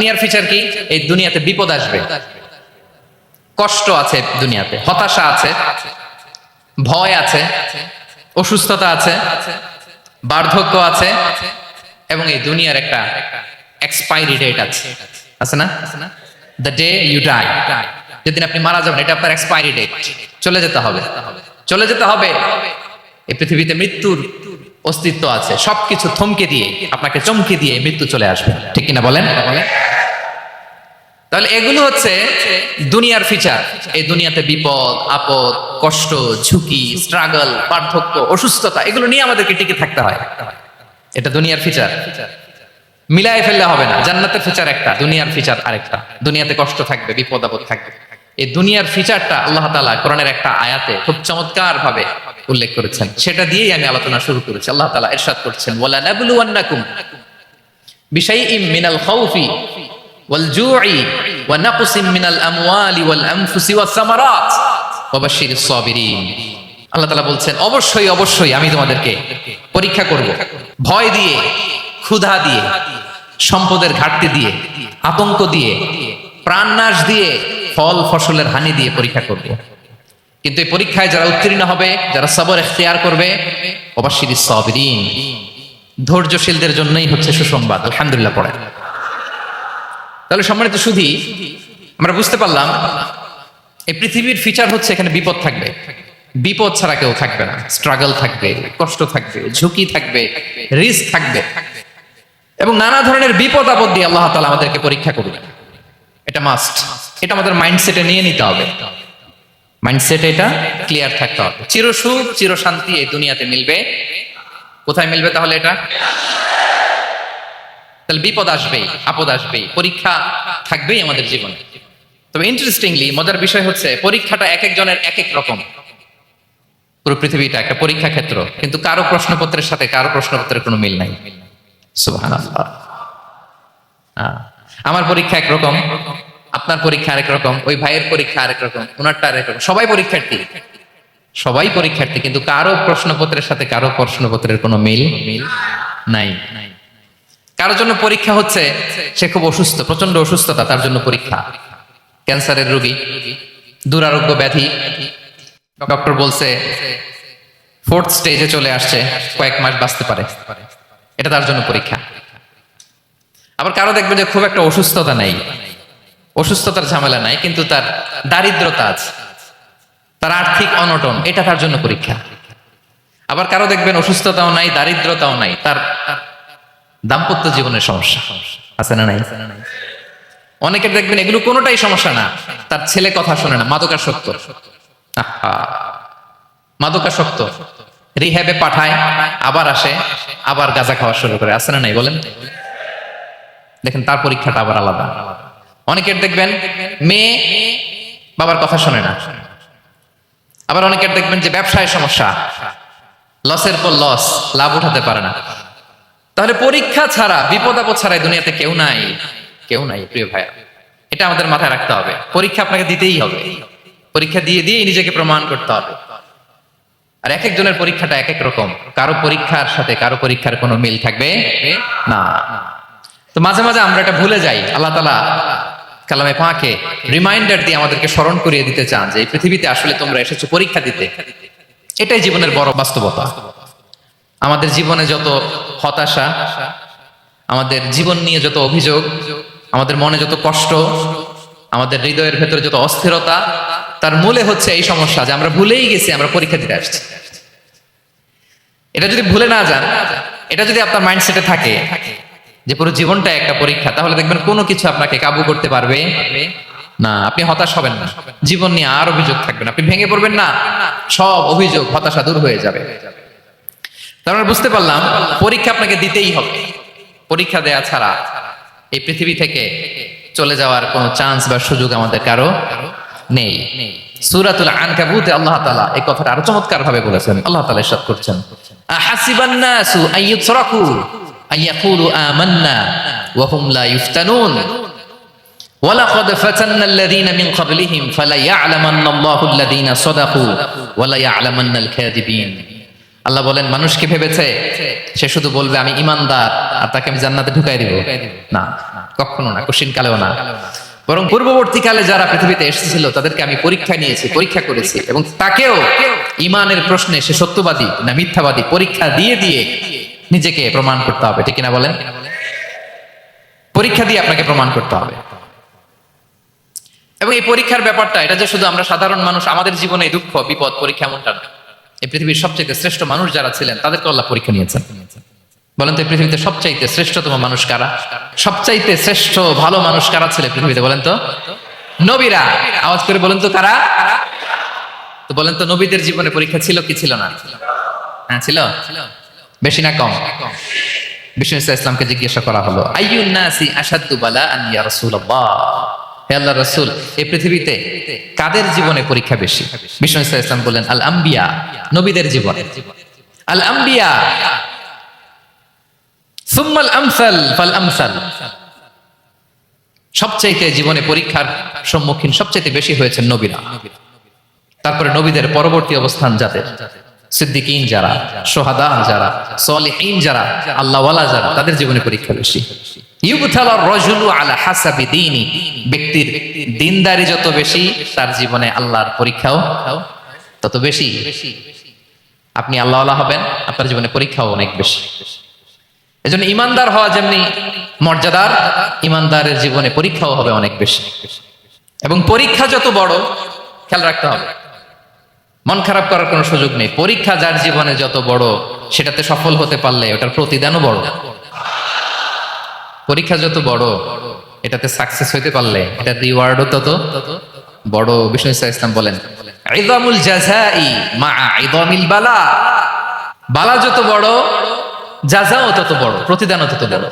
দুনিয়ার ফিচার কি? এই দুনিয়াতে বিপদ আসবে, কষ্ট আছে, দুনিয়াতে হতাশা আছে, ভয় আছে, অসুস্থতা আছে, বার্ধক্য আছে, এবং এই দুনিয়ার একটা এক্সপায়ারি ডেট আছে, আছে না? দ্য ডে ইউ ডাই, যেদিন আপনি মারা যাবেন, এটা আপনার এক্সপায়ারি ডেট, চলে যেতে হবে, চলে যেতে হবে। এই পৃথিবীতে মৃত্যুর অস্তিত্ব আছে, সবকিছু থমকে দিয়ে, আপনাকে চমকে দিয়ে মৃত্যু চলে আসবে, ঠিক কিনা বলেন? তাহলে এগুলো হচ্ছে দুনিয়ার ফিচার। এই দুনিয়াতে বিপদ আপদ, কষ্ট, ঝুঁকি, স্ট্রাগল, পার্থক্য, অসুস্থতা, এগুলো নিয়ে আমাদেরকে টিকে থাকতে হয়। এটা দুনিয়ার ফিচার, মিলাই ফেললে হবে না। জান্নাতের ফিচার একটা, দুনিয়ার ফিচার আরেকটা। দুনিয়াতে কষ্ট থাকবে, বিপদ আপদ থাকবে। এই দুনিয়ার ফিচারটা আল্লাহ তাআলা কোরআনের একটা আয়াতে খুব চমৎকার ভাবে উল্লেখ করেছেন, সেটা দিয়েই আমি আলোচনা শুরু করেছি। আল্লাহ তাআলা ইরশাদ করছেন, ওয়ালা নাবলুওয়ান্নাকুম বিশাইইম মিনাল খাউফি ওয়াল জু'i ওয়া নাকসিম মিনাল আমওয়ালি ওয়াল আনফুসি ওয়াস সামারাত ওয়া বাশশিরিস সাবিরিন। আল্লাহ তাআলা বলছেন, অবশ্যই অবশ্যই আমি তোমাদেরকে পরীক্ষা করব, ভয় দিয়ে, ক্ষুধা দিয়ে, সম্পদের ঘাটতি দিয়ে, আতঙ্ক দিয়ে, প্রাণনাশ দিয়ে, ফল ফসলের হানি দিয়ে পরীক্ষা করব। কিন্তু এই পরীক্ষায় যারা উত্তীর্ণ হবে, যারা সবর ইখতিয়ার করবে, ওয়া বাশশিরিস সাবিরিন, ধৈর্যশীলদের জন্যই হচ্ছে সুসংবাদ। আলহামদুলিল্লাহ পড়ে। তাহলে সম্মানিত সুধী, আমরা বুঝতে পারলাম এই পৃথিবীর ফিচার হচ্ছে এখানে বিপদ থাকবে, বিপদ ছাড়া কেউ থাকবে না। স্ট্রাগল থাকবে, কষ্ট থাকবে, ঝুঁকি থাকবে, রিস্ক থাকবে, এবং নানা ধরনের বিপদ আপদ দিয়ে আল্লাহ তাআলা আমাদেরকে পরীক্ষা করবে। এটা মাস্ট, এটা আমাদের মাইন্ডসেটে নিয়ে নিতে হবে। মাইন্ডসেটে এটা ক্লিয়ার থাকতে হবে। চিরসুখ চিরশান্তি এই দুনিয়াতে মিলবে, কোথায় মিলবে তাহলে? এটা তাহলে বিপদ আসবেই, আপদ আসবেই, পরীক্ষা থাকবেই আমাদের জীবনে। তবে ইন্টারেস্টিংলি মজার বিষয় হচ্ছে, পরীক্ষাটা এক একজনের এক এক রকম। পুরো পৃথিবীটা একটা পরীক্ষা ক্ষেত্র, কিন্তু কারো প্রশ্নপত্রের সাথে কারো প্রশ্নপত্রের কোনো মিল নাই। সুবহানাল্লাহ। আমার পরীক্ষা একরকম, আপনার পরীক্ষা আরেক রকম, ওই ভাইয়ের পরীক্ষা আরেক রকম, ওনারটা আরেক রকম। সবাই পরীক্ষার্থী, সবাই পরীক্ষার্থী, কিন্তু কারো প্রশ্নপত্রের সাথে কারো প্রশ্নপত্রের কোনো মিল নাই। কারোর জন্য পরীক্ষা হচ্ছে সে খুব অসুস্থ, প্রচন্ড অসুস্থতা, তার জন্য পরীক্ষা। ক্যান্সারের রোগী, দুরারোগ্য ব্যাধি, ডক্টর বলছে 4th স্টেজে চলে আসছে, কয়েক মাস বাঁচতে পারে, এটা তার জন্য পরীক্ষা। আবার কারো দেখবে যে খুব একটা অসুস্থতা নাই, অসুস্থতার ঝামেলা নাই, কিন্তু তার দারিদ্রতা আছে, তার আর্থিক অনটন, এটা তার জন্য পরীক্ষা। আবার কারো দেখবেন অসুস্থতাও নাই, দারিদ্রতাও নাই, তার দাম্পত্য জীবনের সমস্যা আছে না নাই? অনেকের দেখবেন এগুলো কোনোটাই সমস্যা না, তার ছেলে কথা শোনে না, মাদকাসক্ত, মাদকাসক্ত, রিহ্যাবে পাঠায়, আবার আসে, আবার গাঁজা খাওয়া শুরু করে, আছে না নাই বলেন? দেখেন তার পরীক্ষাটা আবার আলাদা। অনেকের দেখবেন মেয়ে বাবার কথা শোনে না। আবার অনেকের দেখবেন যে ব্যবসায় সমস্যা, লসের পর লস, লাভ উঠাতে পারে না। তাহলে পরীক্ষা ছাড়া, বিপদ আপদ ছাড়া দুনিয়াতে কেউ নাই, কেউ নাই প্রিয় ভাইয়া। এটা আমাদের মাথায় রাখতে হবে। পরীক্ষা আপনাকে দিতেই হবে, পরীক্ষা দিয়ে দিয়ে নিজেকে প্রমাণ করতে হবে। আর এক একজনের পরীক্ষাটা এক এক রকম, কারো পরীক্ষার সাথে কারো পরীক্ষার কোনো মিল থাকবে না। তো মাঝে মাঝে আমরা এটা ভুলে যাই। আল্লাহ তাআলা কালামে পাকে রিমাইন্ডার দিয়ে আমাদেরকে স্মরণ করিয়ে দিতে চান যে এই পৃথিবীতে আসলে তোমরা এসেছো পরীক্ষা দিতে। এটাই জীবনের বড় বাস্তবতা। আমাদের জীবনে যত হতাশা, আমাদের জীবন নিয়ে যত অভিযোগ, আমাদের মনে যত কষ্ট, আমাদের হৃদয়ের ভেতরে যত অস্থিরতা, তার মূলে হচ্ছে এই সমস্যা যে আমরা ভুলেই গেছি আমরা পরীক্ষা দিতে আসছি। এটা যদি ভুলে না যান, এটা যদি আপনার মাইন্ডসেটে থাকে যে পুরো জীবনটা একটা পরীক্ষা, তাহলে দেখবেন কোনো কিছু আপনাকে কাবু করতে পারবে না। আপনি হতাশ হবেন না, জীবন নিয়ে আর অভিযোগ থাকবে না, আপনি ভেঙে পড়বেন না, সব অভিযোগ হতাশা দূর হয়ে যাবে। তার মানে বুঝতে পারলাম পরীক্ষা আপনাকে দিতেই হবে। পরীক্ষা দেয়া ছাড়া এই পৃথিবী থেকে চলে যাওয়ার কোনো চান্স বা সুযোগ আমাদের কারো নেই। সূরাতুল আনকাবুতে আল্লাহ তাআলা এই কথাটা আরো চমৎকার ভাবে বলেছেন। আল্লাহ তাআলা ইরশাদ করছেন, আহাসিবান নাসু আইয়ুতরাকু আইয়াকুলু আমান্না ওয়া হুম লা ইফতানুন ওয়ালাকাদ ফাতান্নাল্লাযীনা মিন ক্বাবলিহিম ফালায়া'লামান্নাল্লাহু আল্লাযীনা সাদাকু ওয়া লায়া'লামান্নাল কাযিবিন। আল্লাহ বলেন মানুষ কি ভেবেছে সে শুধু বলবে আমি ইমানদার আর তাকে আমি জান্নাতে ঢুকাই দিব? না, কখনো না, কঠিন কালেও না। বরং পূর্ববর্তীকালে যারা পৃথিবীতে এসেছিল তাদেরকে আমি পরীক্ষা নিয়েছি, পরীক্ষা করেছি, এবং তাকেও ইমানের প্রশ্নে সে সত্যবাদী না মিথ্যাবাদী পরীক্ষা দিয়ে দিয়ে নিজেকে প্রমাণ করতে হবে, ঠিক কিনা বলেন? পরীক্ষা দিয়ে আপনাকে প্রমাণ করতে হবে। এবং এই পরীক্ষার ব্যাপারটা, এটা যে শুধু আমরা সাধারণ মানুষ আমাদের জীবনে দুঃখ বিপদ পরীক্ষা এমনটা না। এই পৃথিবীর সবচেয়ে শ্রেষ্ঠ মানুষ যারা ছিলেন তাদেরকে আল্লাহ পরীক্ষা নিয়েছেন। বলেন তো এই পৃথিবীতে সবচাইতে শ্রেষ্ঠতম মানুষ কারা? সবচাইতে শ্রেষ্ঠ ভালো মানুষ কারা ছিল পৃথিবীতে? বলেন তো নবীরা। আওয়াজ করে বলেন তো কারা? তো বলেন তো নবীদের জীবনে পরীক্ষা ছিল কি ছিল না? হ্যাঁ ছিল। বেশি না কম? বিষ্ণু ইসলামকে জিজ্ঞাসা করা হলো, আইয়ুন নাসি আশাদ্দু বালাআন ইয়া রাসূলুল্লাহ, হে আল্লাহর রাসূল এই পৃথিবীতে কাদের জীবনে পরীক্ষা বেশি? বিষ্ণু ইসলাম বললেন আল আম্বিয়া, নবীদের জীবনে। আল আম্বিয়া সুম্মাল আমসাল ফাল আমসাল, সবচাইতে জীবনে পরীক্ষার সম্মুখীন সবচাইতে বেশি হয়েছেন নবীরা। তারপরে নবীদের পরবর্তী অবস্থান যাদের, সিদ্দিকিন যারা, সোহাদা যারা, সলিহিন যারা, আল্লাহওয়ালা যারা, তাদের জীবনে পরীক্ষা বেশি। ইউবতালার রাজুলু আলা হাসাবি দীনি, ব্যক্তির দিনদারি যত বেশি তার জীবনে আল্লাহর পরীক্ষাও তত বেশি। আপনি আল্লাহওয়ালা হবেন, আপনার জীবনে পরীক্ষাও অনেক বেশি। এজন্য ইমানদার হওয়া যেমনি মর্যাদার, ইমানদারের জীবনে পরীক্ষাও হবে অনেক বেশি। এবং পরীক্ষা যত বড়, খেয়াল রাখতে হবে, মন খারাপ করার কোনো সুযোগ নেই। পরীক্ষা যার জীবনে যত বড়, সেটাতে সফল হতে পারলে ওটার প্রতিদানও বড়। পরীক্ষা যত বড়, এটাতে সাকসেস হইতে পারলে এটার রিওয়ার্ডও তত বড়। বিষ্ণু ইসলাম বলেন ইযামুল জাযাই মা ইযামিল বালা, বালা যত বড় জাযাও তত বড়, প্রতিদানও তত বড়।